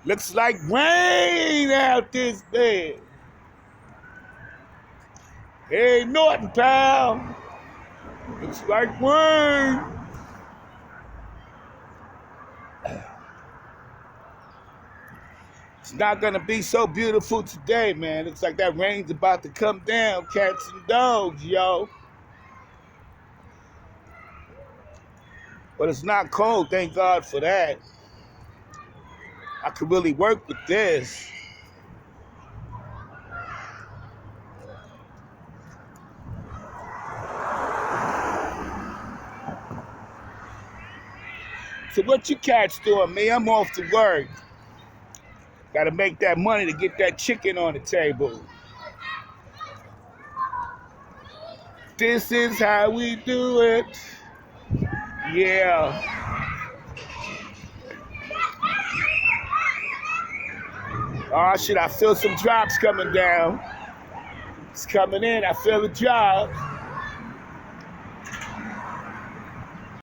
Looks like rain out this bed. Hey, Norton, pal. Looks like rain. It's not gonna be so beautiful today, man. Looks like that rain's about to come down, cats and dogs, yo. But it's not cold, thank God for that. I could really work with this. So what you cats doing, man? I'm off to work. Gotta make that money to get that chicken on the table. This is how we do it. Yeah. Oh shit, I feel some drops coming down. It's coming in, I feel the drop.